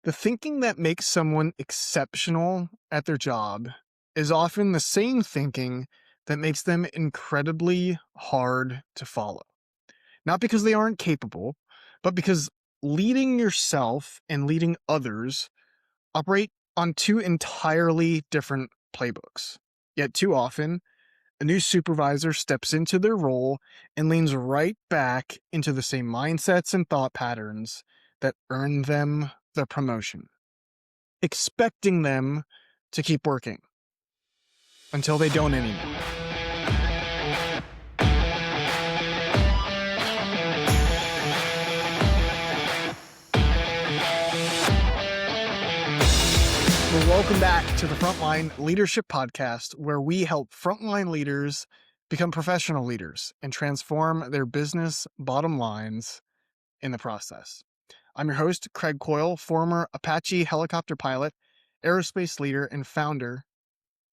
The thinking that makes someone exceptional at their job is often the same thinking that makes them incredibly hard to follow. Not because they aren't capable, but because leading yourself and leading others operate on two entirely different playbooks. Yet too often, a new supervisor steps into their role and leans right back into the same mindsets and thought patterns that earned them the promotion, expecting them to keep working until they don't anymore. Well, welcome back to the Frontline Leadership Podcast, where we help frontline leaders become professional leaders and transform their business bottom lines in the process. I'm your host, Craig Coyle, former Apache helicopter pilot, aerospace leader, and founder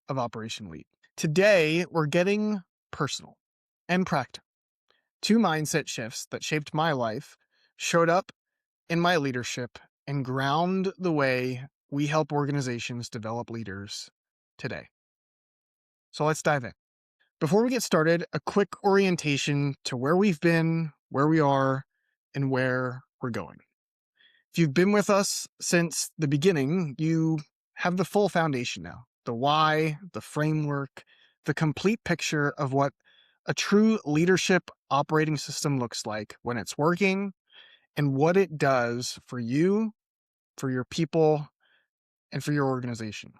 of Operation Lead. Today, we're getting personal and practical. Two mindset shifts that shaped my life, showed up in my leadership, and ground the way we help organizations develop leaders today. So let's dive in. Before we get started, a quick orientation to where we've been, where we are, and where we're going. If you've been with us since the beginning, you have the full foundation now. The why, the framework, the complete picture of what a true leadership operating system looks like when it's working and what it does for you, for your people, and for your organization.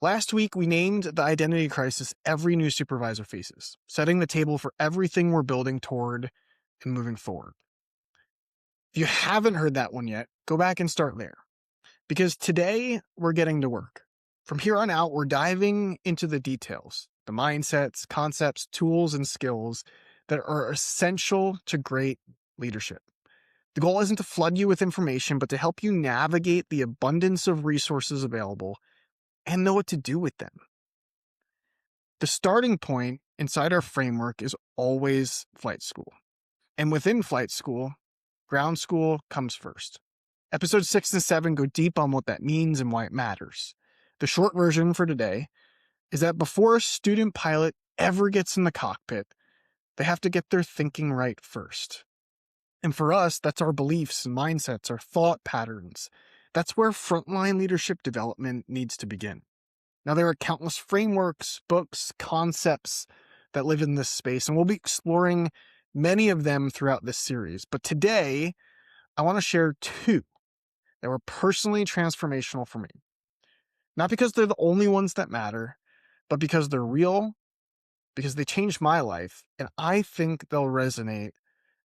Last week, we named the identity crisis every new supervisor faces, setting the table for everything we're building toward and moving forward. If you haven't heard that one yet, go back and start there. Because today, we're getting to work. From here on out, we're diving into the details, the mindsets, concepts, tools, and skills that are essential to great leadership. The goal isn't to flood you with information, but to help you navigate the abundance of resources available and know what to do with them. The starting point inside our framework is always flight school. And within flight school, ground school comes first. Episodes 6 and 7 go deep on what that means and why it matters. The short version for today is that before a student pilot ever gets in the cockpit, they have to get their thinking right first. And for us, that's our beliefs and mindsets, our thought patterns. That's where frontline leadership development needs to begin. Now, there are countless frameworks, books, concepts that live in this space, and we'll be exploring many of them throughout this series. But today, I want to share two that were personally transformational for me. Not because they're the only ones that matter, but because they're real, because they changed my life, and I think they'll resonate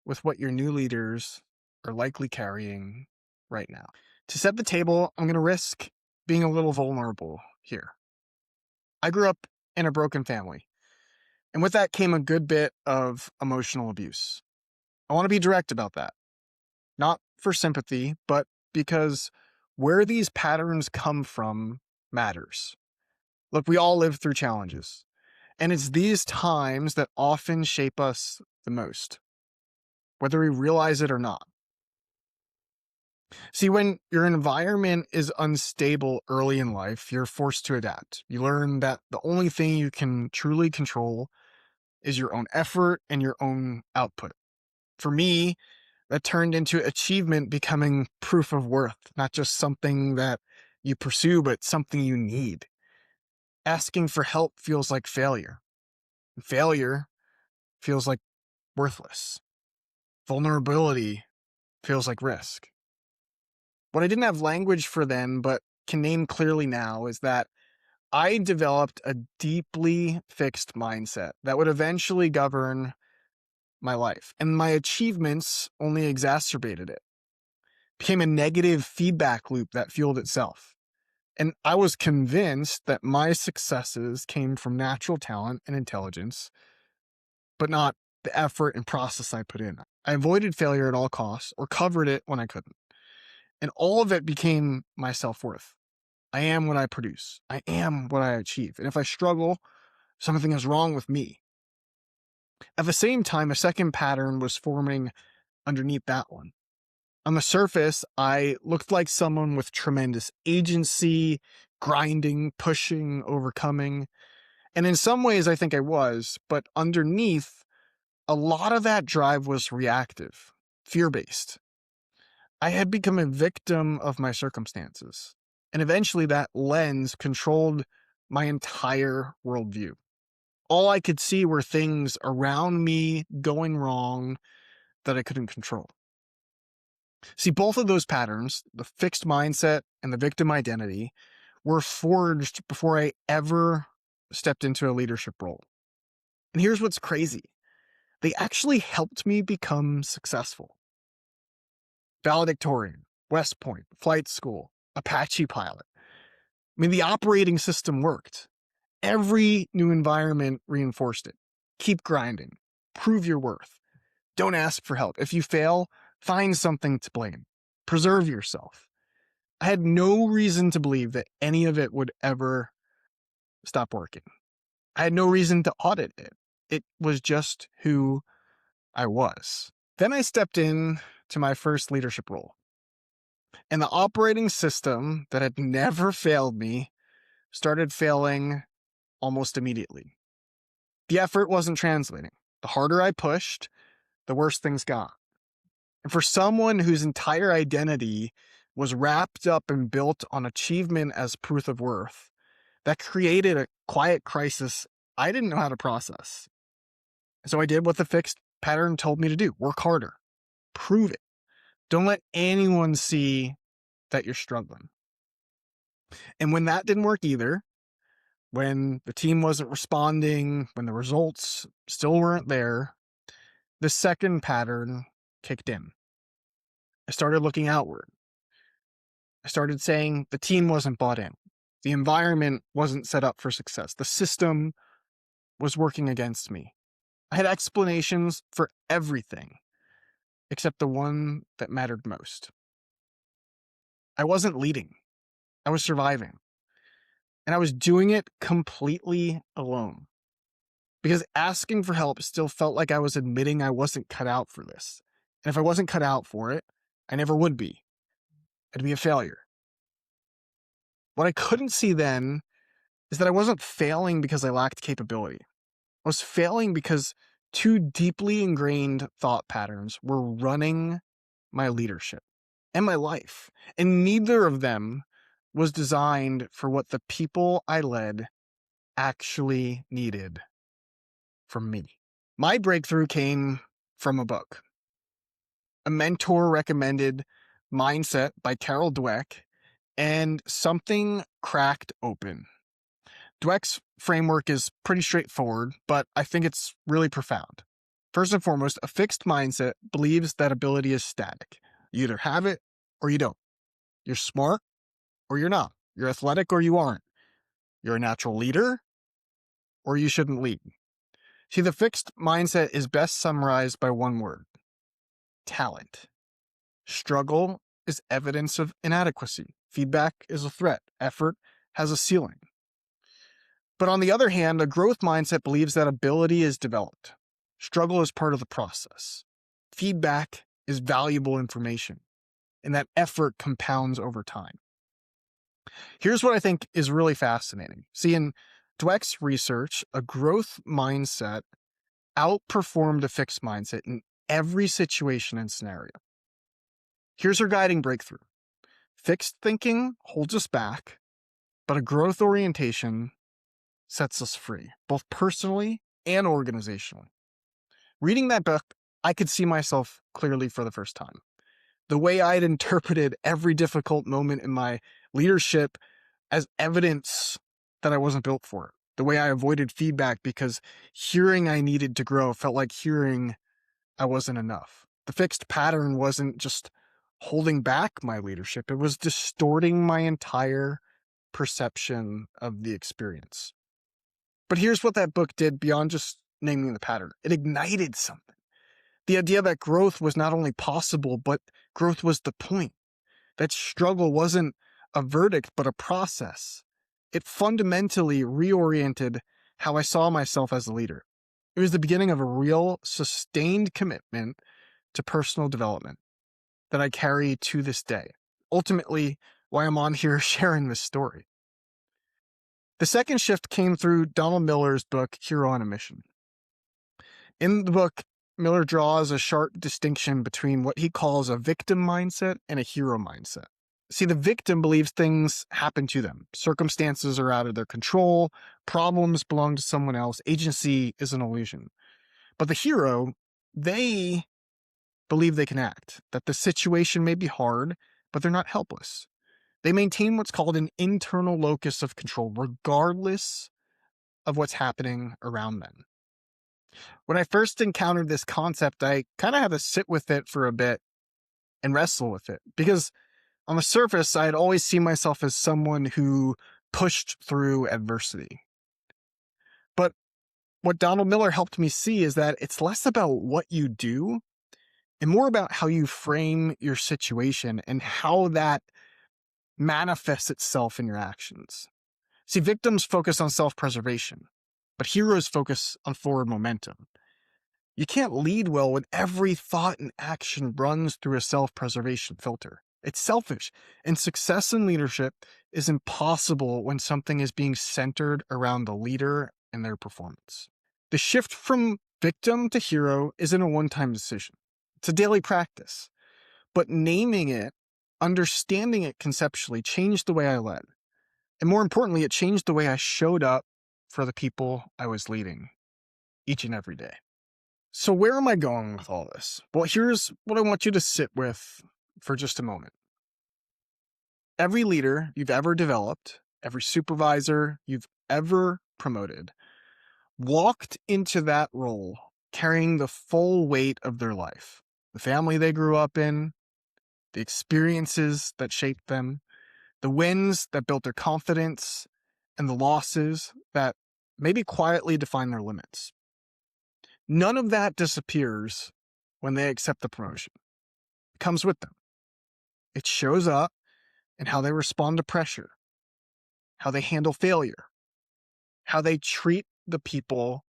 with what your new leaders are likely carrying right now. To set the table, I'm going to risk being a little vulnerable here. I grew up in a broken family, and with that came a good bit of emotional abuse. I want to be direct about that. Not for sympathy, but because where these patterns come from matters. Look, we all live through challenges, and it's these times that often shape us the most, whether we realize it or not. See, when your environment is unstable early in life, you're forced to adapt. You learn that the only thing you can truly control is your own effort and your own output. For me, that turned into achievement becoming proof of worth, not just something that you pursue, but something you need. Asking for help feels like failure. Failure feels like worthless. Vulnerability feels like risk. What I didn't have language for then, but can name clearly now, is that I developed a deeply fixed mindset that would eventually govern my life, and my achievements only exacerbated it. Became a negative feedback loop that fueled itself. And I was convinced that my successes came from natural talent and intelligence, but not the effort and process I put in. I avoided failure at all costs or covered it when I couldn't. And all of it became my self-worth. I am what I produce. I am what I achieve. And if I struggle, something is wrong with me. At the same time, a second pattern was forming underneath that one. On the surface, I looked like someone with tremendous agency, grinding, pushing, overcoming. And in some ways, I think I was, but underneath, a lot of that drive was reactive, fear-based. I had become a victim of my circumstances. And eventually that lens controlled my entire worldview. All I could see were things around me going wrong that I couldn't control. See, both of those patterns, the fixed mindset and the victim identity, were forged before I ever stepped into a leadership role. And here's what's crazy. They actually helped me become successful. Valedictorian, West Point, flight school, Apache pilot. I mean, the operating system worked. Every new environment reinforced it. Keep grinding. Prove your worth. Don't ask for help. If you fail, find something to blame. Preserve yourself. I had no reason to believe that any of it would ever stop working. I had no reason to audit it. It was just who I was. Then I stepped in to my first leadership role. And the operating system that had never failed me started failing almost immediately. The effort wasn't translating. The harder I pushed, the worse things got. And for someone whose entire identity was wrapped up and built on achievement as proof of worth, that created a quiet crisis I didn't know how to process. So I did what the fixed pattern told me to do. Work harder. Prove it. Don't let anyone see that you're struggling. And when that didn't work either, when the team wasn't responding, when the results still weren't there, the second pattern kicked in. I started looking outward. I started saying the team wasn't bought in. The environment wasn't set up for success. The system was working against me. I had explanations for everything except the one that mattered most. I wasn't leading. I was surviving. And I was doing it completely alone. Because asking for help still felt like I was admitting I wasn't cut out for this. And if I wasn't cut out for it, I never would be. I'd be a failure. What I couldn't see then is that I wasn't failing because I lacked capability. I was failing because two deeply ingrained thought patterns were running my leadership and my life. And neither of them was designed for what the people I led actually needed from me. My breakthrough came from a book. A mentor recommended Mindset by Carol Dweck, and something cracked open. Dweck's framework is pretty straightforward, but I think it's really profound. First and foremost, a fixed mindset believes that ability is static. You either have it or you don't. You're smart or you're not. You're athletic or you aren't. You're a natural leader or you shouldn't lead. See, the fixed mindset is best summarized by one word: talent. Struggle is evidence of inadequacy. Feedback is a threat. Effort has a ceiling. But on the other hand, a growth mindset believes that ability is developed. Struggle is part of the process. Feedback is valuable information, and that effort compounds over time. Here's what I think is really fascinating. See, in Dweck's research, a growth mindset outperformed a fixed mindset in every situation and scenario. Here's her guiding breakthrough. Fixed thinking holds us back, but a growth orientation sets us free, both personally and organizationally. Reading that book, I could see myself clearly for the first time. The way I'd interpreted every difficult moment in my leadership as evidence that I wasn't built for it. The way I avoided feedback because hearing I needed to grow felt like hearing I wasn't enough. The fixed pattern wasn't just holding back my leadership, it was distorting my entire perception of the experience. But here's what that book did beyond just naming the pattern. It ignited something. The idea that growth was not only possible, but growth was the point. That struggle wasn't a verdict, but a process. It fundamentally reoriented how I saw myself as a leader. It was the beginning of a real, sustained commitment to personal development. that I carry to this day. Ultimately, why I'm on here sharing this story. The second shift came through Donald Miller's book, Hero on a Mission. In the book, Miller draws a sharp distinction between what he calls a victim mindset and a hero mindset. See, the victim believes things happen to them. Circumstances are out of their control. Problems belong to someone else. Agency is an illusion. But the hero, they believe they can act, that the situation may be hard, but they're not helpless. They maintain what's called an internal locus of control, regardless of what's happening around them. When I first encountered this concept, I kind of had to sit with it for a bit and wrestle with it, because on the surface, I had always seen myself as someone who pushed through adversity. But what Donald Miller helped me see is that it's less about what you do and more about how you frame your situation and how that manifests itself in your actions. See, victims focus on self-preservation, but heroes focus on forward momentum. You can't lead well when every thought and action runs through a self-preservation filter. It's selfish, and success in leadership is impossible when something is being centered around the leader and their performance. The shift from victim to hero isn't a one-time decision. It's a daily practice. But naming it, understanding it conceptually, changed the way I led. And more importantly, it changed the way I showed up for the people I was leading each and every day. So where am I going with all this? Well, here's what I want you to sit with for just a moment. Every leader you've ever developed, every supervisor you've ever promoted, walked into that role carrying the full weight of their life. The family they grew up in, the experiences that shaped them, the wins that built their confidence, and the losses that maybe quietly define their limits. None of that disappears when they accept the promotion. It comes with them. It shows up in how they respond to pressure, how they handle failure, how they treat the people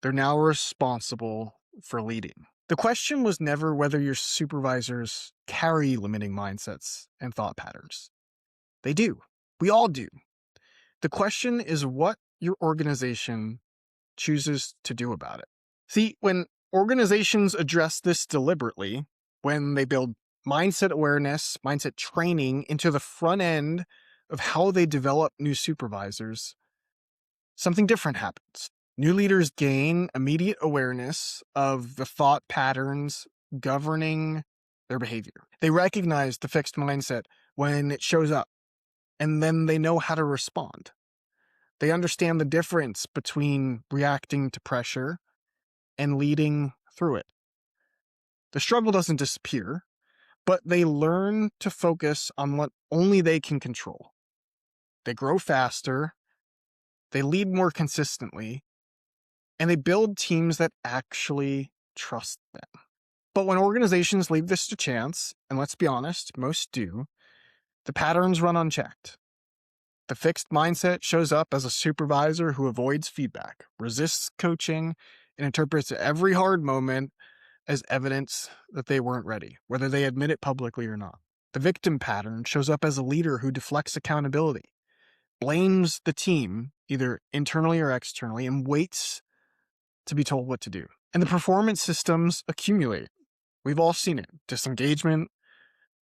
they're now responsible for leading. The question was never whether your supervisors carry limiting mindsets and thought patterns. They do. We all do. The question is what your organization chooses to do about it. See, when organizations address this deliberately, when they build mindset awareness, mindset training into the front end of how they develop new supervisors, something different happens. New leaders gain immediate awareness of the thought patterns governing their behavior. They recognize the fixed mindset when it shows up, and then they know how to respond. They understand the difference between reacting to pressure and leading through it. The struggle doesn't disappear, but they learn to focus on what only they can control. They grow faster, they lead more consistently, and they build teams that actually trust them. But when organizations leave this to chance, and let's be honest, most do, the patterns run unchecked. The fixed mindset shows up as a supervisor who avoids feedback, resists coaching, and interprets every hard moment as evidence that they weren't ready, whether they admit it publicly or not. The victim pattern shows up as a leader who deflects accountability, blames the team, either internally or externally, and waits to be told what to do. And the performance systems accumulate. We've all seen it. Disengagement,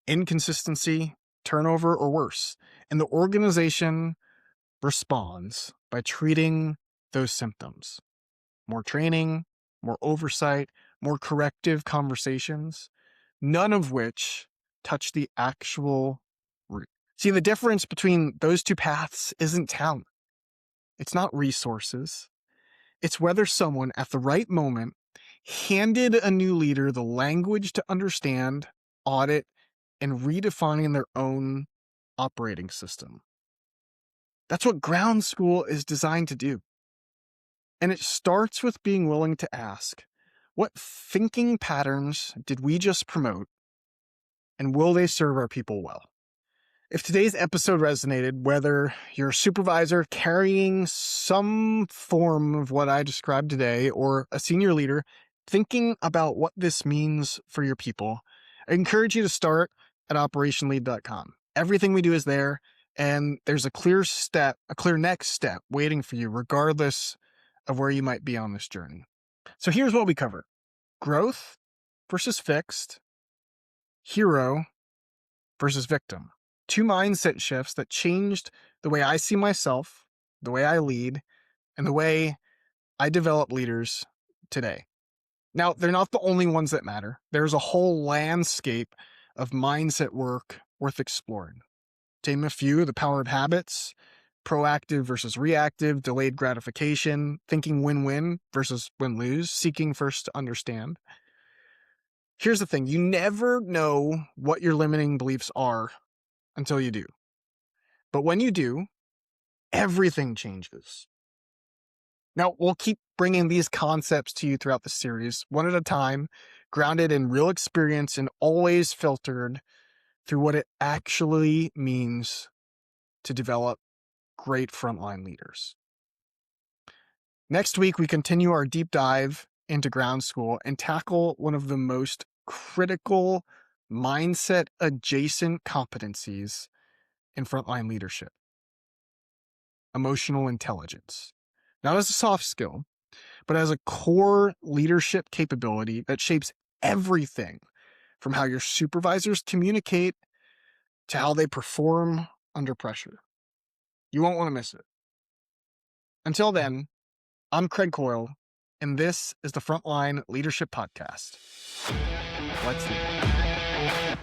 inconsistency, turnover, or worse. And the organization responds by treating those symptoms. More training, more oversight, more corrective conversations, none of which touch the actual root. See, the difference between those two paths isn't talent. It's not resources. It's whether someone at the right moment handed a new leader the language to understand, audit, and redefine their own operating system. That's what ground school is designed to do. And it starts with being willing to ask, what thinking patterns did we just promote, and will they serve our people well? If today's episode resonated, whether you're a supervisor carrying some form of what I described today, or a senior leader thinking about what this means for your people, I encourage you to start at operationlead.com. Everything we do is there, and there's a clear next step waiting for you, regardless of where you might be on this journey. So here's what we cover: growth versus fixed, hero versus victim. 2 mindset shifts that changed the way I see myself, the way I lead, and the way I develop leaders today. Now, they're not the only ones that matter. There's a whole landscape of mindset work worth exploring. To name a few: the power of habits, proactive versus reactive, delayed gratification, thinking win-win versus win-lose, seeking first to understand. Here's the thing: you never know what your limiting beliefs are until you do. But when you do, everything changes. Now, we'll keep bringing these concepts to you throughout the series, one at a time, grounded in real experience and always filtered through what it actually means to develop great frontline leaders. Next week, we continue our deep dive into ground school and tackle one of the most critical mindset adjacent competencies in frontline leadership: emotional intelligence. Not as a soft skill, but as a core leadership capability that shapes everything from how your supervisors communicate to how they perform under pressure. You won't want to miss it. Until then, I'm Craig Coyle, and this is the Frontline Leadership Podcast. Let's lead.